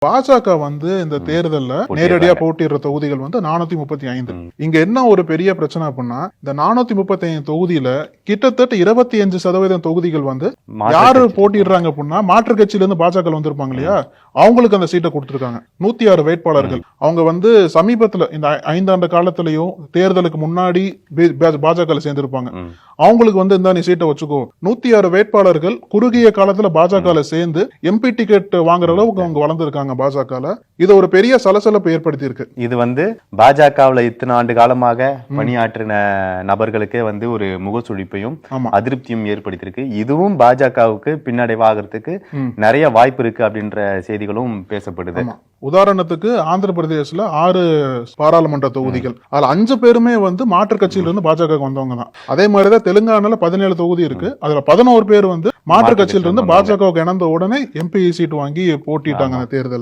பாஜக வந்து இந்த தேர்தல்ல நேரடியா போட்டியிடுற தொகுதிகள் வந்து 435. இங்க என்ன ஒரு பெரிய பிரச்சனை அப்படின்னா, இந்த 435 தொகுதியில கிட்டத்தட்ட 25% தொகுதிகள் வந்து யாரு போட்டிடுறாங்க அப்படின்னா மாற்று கட்சியில இருந்து பாஜக வந்திருப்பாங்க இல்லையா, அவங்களுக்கு அந்த சீட்டை கொடுத்திருக்காங்க. 106 வேட்பாளர்கள். அவங்க வந்து சமீபத்துல இந்த 5 ஆண்டு காலத்திலயும் தேர்தலுக்கு முன்னாடி பாஜக சேர்ந்திருப்பாங்க. அவங்களுக்கு வந்து இந்த நீ சீட்டை வச்சுக்கோ. 106 வேட்பாளர்கள் குறுகிய காலத்துல பாஜக சேர்ந்து எம்பி டிக்கெட் வாங்குற அளவுக்கு அவங்க வளர்ந்திருக்காங்க பாஜக. இது ஒரு பெரிய சலசலப்பு ஏற்படுத்தி இருக்கு. இது வந்து பாஜகவுல இத்தனை ஆண்டு காலமாக பணியாற்றின நபர்களுக்கே வந்து ஒரு முகசுழிப்பையும் அதிருப்தியும் ஏற்படுத்தியிருக்கு. இதுவும் பாஜகவுக்கு பின்னடைவாகிறதுக்கு நிறைய வாய்ப்பு இருக்கு அப்படின்ற செய்திகளும் பேசப்படுது. உதாரணத்துக்கு ஆந்திர பிரதேசல 6 பாராளுமன்ற தொகுதிகள், அதுல 5 பேருமே வந்து மாற்று கட்சியில இருந்து பாஜக வந்தவங்க தான். அதே மாதிரிதான் தெலுங்கானால 17 தொகுதி இருக்கு. அதுல 11 பேர் வந்து மாற்று கட்சியில இருந்து பாஜக இணைந்த உடனே எம்பி சீட் வாங்கி போட்டிட்டாங்க தேர்தல்.